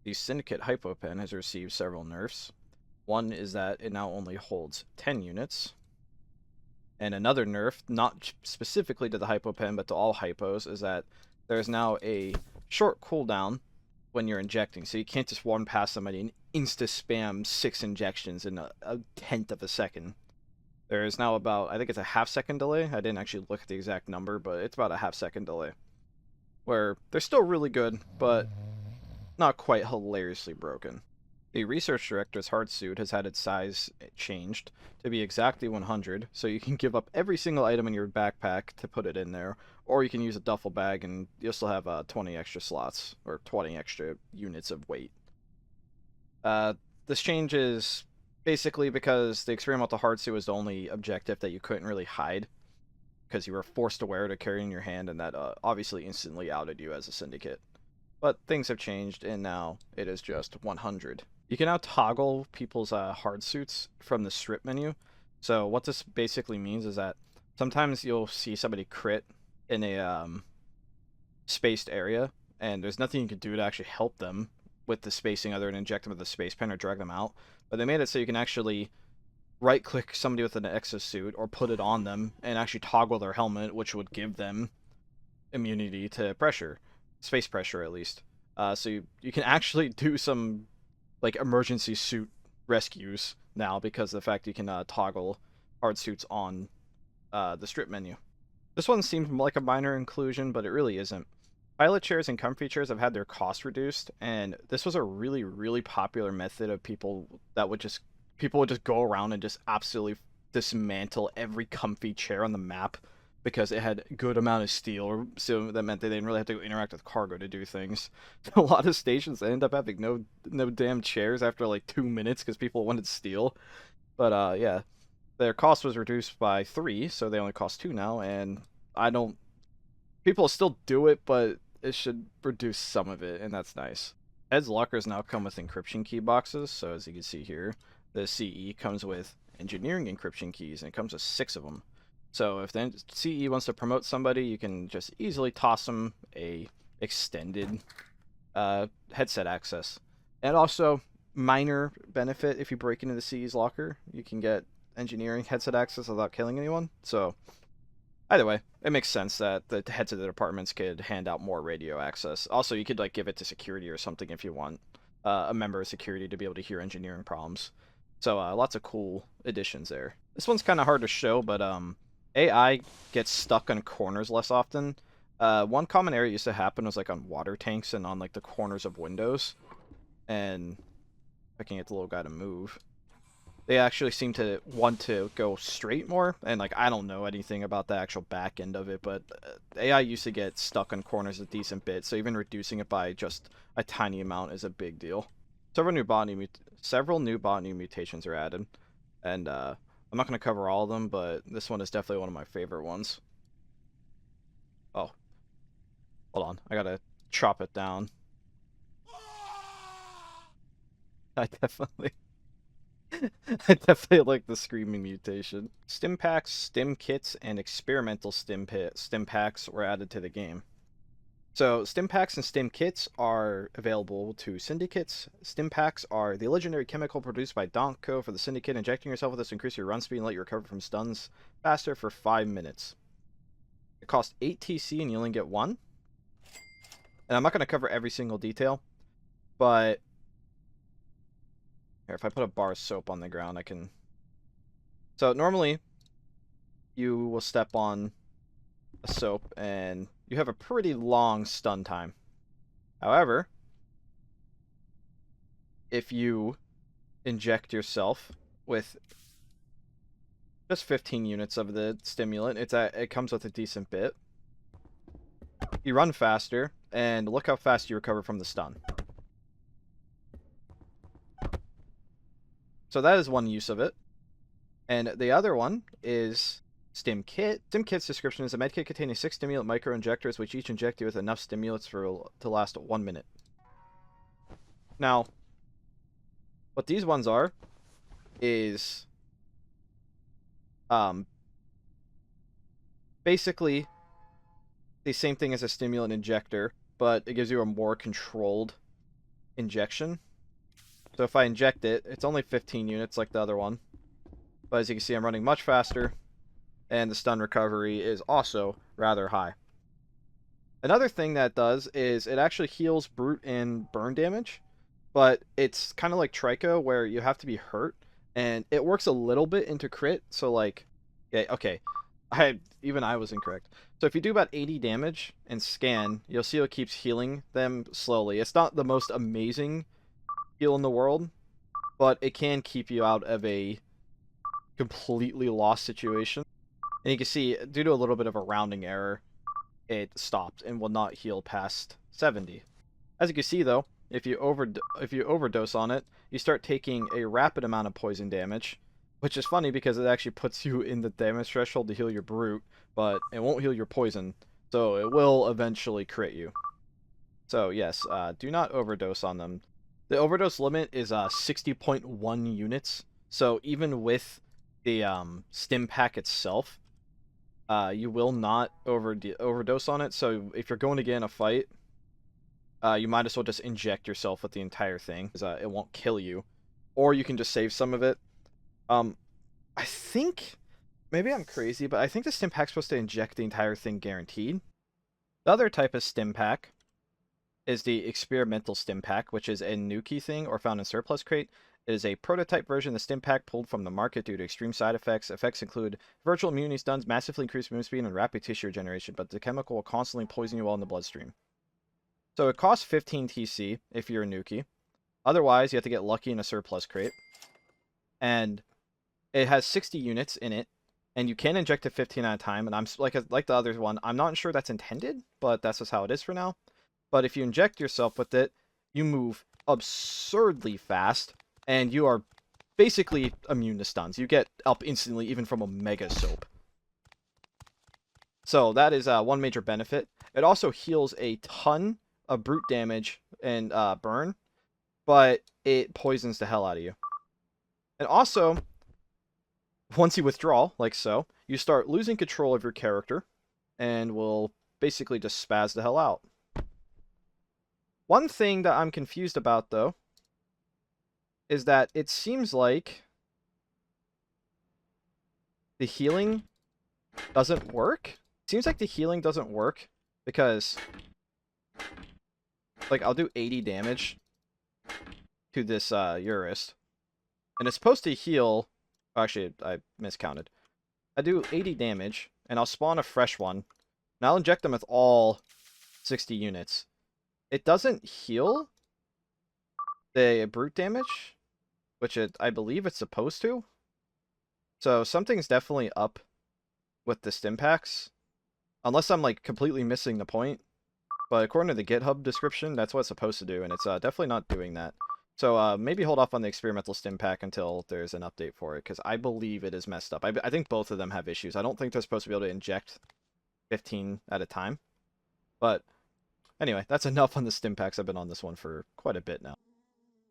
The Syndicate Hypopen has received several nerfs. One is that it now only holds 10 units. And another nerf, not specifically to the Hypopen, but to all hypos, is that there's now a short cooldown when you're injecting. So you can't just run past somebody and insta-spam 6 injections in a tenth of a second. There is now about, I think it's a half-second delay. I didn't actually look at the exact number, but it's about a half-second delay. Where they're still really good, but not quite hilariously broken. The research director's hard suit has had its size changed to be exactly 100, so you can give up every single item in your backpack to put it in there, or you can use a duffel bag and you'll still have 20 extra slots, or 20 extra units of weight. This change is basically because the experimental hard suit was the only objective that you couldn't really hide, because you were forced to wear it or carry it in your hand, and that obviously instantly outed you as a syndicate. But things have changed, and now it is just 100. You can now toggle people's hard suits from the strip menu. So what this basically means is that sometimes you'll see somebody crit in a spaced area, and there's nothing you can do to actually help them with the spacing other than inject them with a space pen or drag them out. But they made it so you can actually right-click somebody with an exosuit or put it on them and actually toggle their helmet, which would give them immunity to pressure. Space pressure, at least. So you can actually do some like emergency suit rescues now because of the fact you can toggle hard suits on the strip menu. This one seemed like a minor inclusion, but it really isn't. Pilot chairs and comfy chairs have had their cost reduced, and this was a really, really popular method of people would just go around and just absolutely dismantle every comfy chair on the map because it had a good amount of steel, so that meant they didn't really have to interact with cargo to do things. A lot of stations end up having no damn chairs after like 2 minutes because people wanted steel. But yeah, their cost was reduced by 3, so they only cost 2 now, and people still do it, but it should reduce some of it, and that's nice. Ed's lockers now come with encryption key boxes, so as you can see here, the CE comes with engineering encryption keys, and it comes with 6 of them. So if the CE wants to promote somebody, you can just easily toss them a extended headset access. And also, minor benefit, if you break into the CE's locker, you can get engineering headset access without killing anyone. So either way, it makes sense that the heads of the departments could hand out more radio access. Also, you could like give it to security or something if you want a member of security to be able to hear engineering problems. So lots of cool additions there. This one's kind of hard to show, but AI gets stuck on corners less often. One common area used to happen was like on water tanks and on like the corners of windows. And if I can get the little guy to move, they actually seem to want to go straight more. And like I don't know anything about the actual back end of it, but AI used to get stuck on corners a decent bit. So even reducing it by just a tiny amount is a big deal. Several new Botany Mutations are added, and I'm not going to cover all of them, but this one is definitely one of my favorite ones. Oh. Hold on. I gotta chop it down. I definitely... I definitely like the screaming mutation. Stimpacks, stim kits, and experimental stimpacks were added to the game. So, Stimpacks and Stim Kits are available to Syndicates. Stimpacks are the legendary chemical produced by Donko for the Syndicate. Injecting yourself with this increase your run speed and let you recover from stuns faster for 5 minutes. It costs 8 TC and you only get 1. And I'm not going to cover every single detail, but here, if I put a bar of soap on the ground, I can... So, normally, you will step on a soap and you have a pretty long stun time. However, if you inject yourself with just 15 units of the stimulant, it comes with a decent bit. You run faster, and look how fast you recover from the stun. So that is one use of it. And the other one is Stim Kit. Stim Kit's description is a medkit containing 6 stimulant micro-injectors, which each inject you with enough stimulants to last 1 minute. Now, what these ones are is basically the same thing as a stimulant injector, but it gives you a more controlled injection. So if I inject it, it's only 15 units like the other one. But as you can see, I'm running much faster, and the stun recovery is also rather high. Another thing that does is it actually heals brute and burn damage, but it's kind of like Trico where you have to be hurt, and it works a little bit into crit. So like, yeah, okay, even I was incorrect. So if you do about 80 damage and scan, you'll see it keeps healing them slowly. It's not the most amazing heal in the world, but it can keep you out of a completely lost situation. And you can see, due to a little bit of a rounding error, it stopped and will not heal past 70. As you can see, though, if you overdose on it, you start taking a rapid amount of poison damage, which is funny because it actually puts you in the damage threshold to heal your brute, but it won't heal your poison, so it will eventually crit you. So yes, do not overdose on them. The overdose limit is 60.1 units, so even with the Stimpack itself, you will not overdose on it. So if you're going to get in a fight, you might as well just inject yourself with the entire thing, because it won't kill you. Or you can just save some of it. I think, maybe I'm crazy, but I think the Stimpack's supposed to inject the entire thing guaranteed. The other type of Stimpack is the experimental Stimpack, which is a Nuki thing or found in surplus crate. It is a prototype version of the Stimpack pulled from the market due to extreme side effects. Effects include virtual immunity stuns, massively increased movement speed, and rapid tissue regeneration, but the chemical will constantly poison you while in the bloodstream. So it costs 15 TC if you're a Nuki. Otherwise, you have to get lucky in a surplus crate. And it has 60 units in it, and you can inject it 15 at a time. And I'm like the other one, I'm not sure that's intended, but that's just how it is for now. But if you inject yourself with it, you move absurdly fast, and you are basically immune to stuns. You get up instantly, even from a Mega Soap. So that is one major benefit. It also heals a ton of brute damage and burn, but it poisons the hell out of you. And also, once you withdraw, like so, you start losing control of your character, and will basically just spaz the hell out. One thing that I'm confused about, though, is that it seems like the healing doesn't work. It seems like the healing doesn't work because, like, I'll do 80 damage to this Urist, and it's supposed to heal. Actually, I miscounted. I do 80 damage, and I'll spawn a fresh one, and I'll inject them with all 60 units. It doesn't heal the brute damage, which I believe it's supposed to. So something's definitely up with the Stimpacks, unless I'm like completely missing the point. But according to the GitHub description, that's what it's supposed to do, and it's definitely not doing that. So maybe hold off on the experimental Stimpack until there's an update for it, because I believe it is messed up. I think both of them have issues. I don't think they're supposed to be able to inject 15 at a time. But anyway, that's enough on the Stimpacks. I've been on this one for quite a bit now.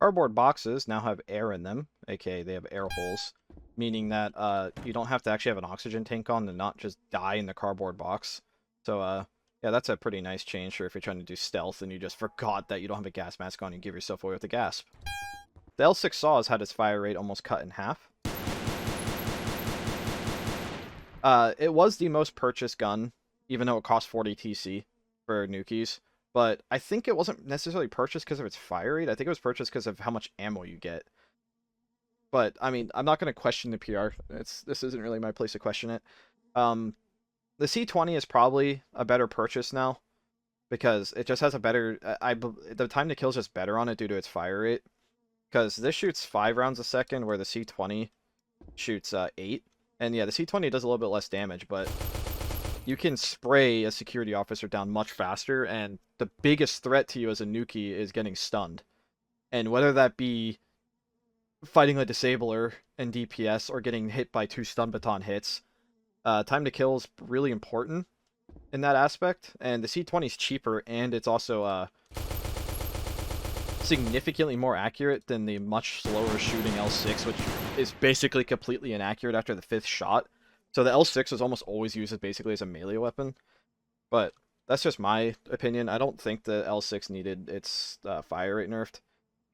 Cardboard boxes now have air in them, aka they have air holes, meaning that you don't have to actually have an oxygen tank on and not just die in the cardboard box. So yeah, that's a pretty nice change for if you're trying to do stealth and you just forgot that you don't have a gas mask on and give yourself away with a gasp. The L6 SAW has had its fire rate almost cut in half. It was the most purchased gun, even though it cost 40 TC for Nukis. But I think it wasn't necessarily purchased because of its fire rate. I think it was purchased because of how much ammo you get. But, I mean, I'm not going to question the PR. This isn't really my place to question it. The C20 is probably a better purchase now, because it just has a better... the time to kill is just better on it due to its fire rate. Because this shoots 5 rounds a second, where the C20 shoots 8. And yeah, the C20 does a little bit less damage, but you can spray a security officer down much faster, and the biggest threat to you as a Nuki is getting stunned. And whether that be fighting a Disabler in DPS or getting hit by 2 stun baton hits, time to kill is really important in that aspect. And the C20 is cheaper, and it's also significantly more accurate than the much slower shooting L6, which is basically completely inaccurate after the 5th shot. So the L6 is almost always used basically as a melee weapon. But that's just my opinion. I don't think the L6 needed its fire rate nerfed.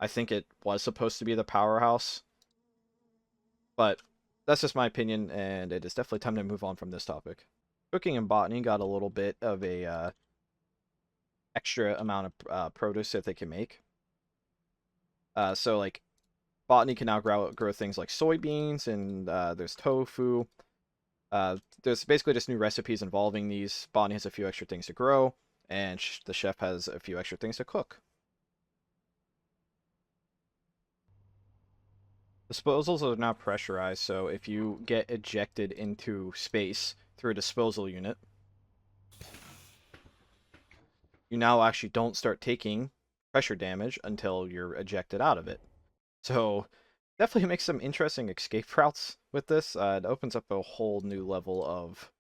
I think it was supposed to be the powerhouse, but that's just my opinion, and it is definitely time to move on from this topic. Cooking and botany got a little bit of a extra amount of produce that they can make. So like botany can now grow things like soybeans, and there's tofu. There's basically just new recipes involving these. Botany has a few extra things to grow, and the chef has a few extra things to cook. Disposals are now pressurized, so if you get ejected into space through a disposal unit, you now actually don't start taking pressure damage until you're ejected out of it. So definitely makes some interesting escape routes with this. It opens up a whole new level of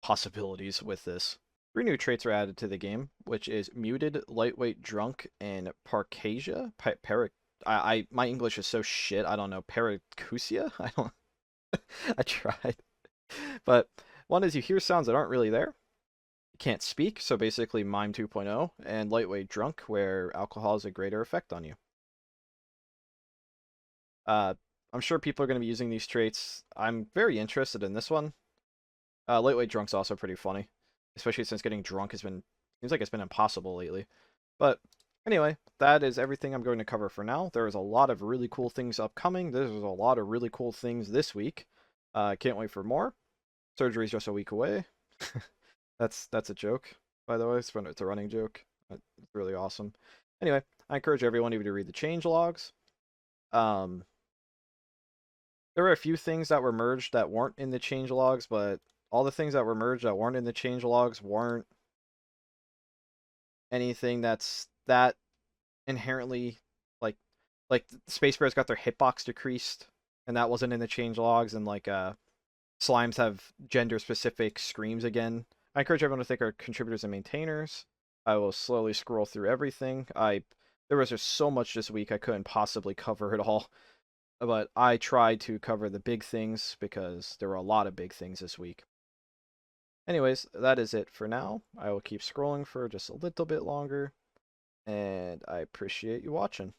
possibilities with this. 3 new traits are added to the game, which is Muted, Lightweight, Drunk, and Parcasia. My English is so shit. I don't know. Paracusia? I don't. I tried, but one is you hear sounds that aren't really there. You can't speak, so basically Mime 2.0, and Lightweight Drunk, where alcohol has a greater effect on you. I'm sure people are going to be using these traits. I'm very interested in this one. Lightweight Drunk's also pretty funny, especially since getting drunk seems like it's been impossible lately. But anyway, that is everything I'm going to cover for now. There is a lot of really cool things upcoming. There's a lot of really cool things this week. Can't wait for more. Surgery's just a week away. That's a joke, by the way. It's a running joke. It's really awesome. Anyway, I encourage everyone to read the change logs. There were a few things that were merged that weren't in the change logs, but all the things that were merged that weren't in the change logs weren't anything that's that inherently like Space Bears got their hitbox decreased, and that wasn't in the change logs, and slimes have gender specific screams again. I encourage everyone to thank our contributors and maintainers. I will slowly scroll through everything. There was just so much this week I couldn't possibly cover it all. But I tried to cover the big things because there were a lot of big things this week. Anyways, that is it for now. I will keep scrolling for just a little bit longer, and I appreciate you watching.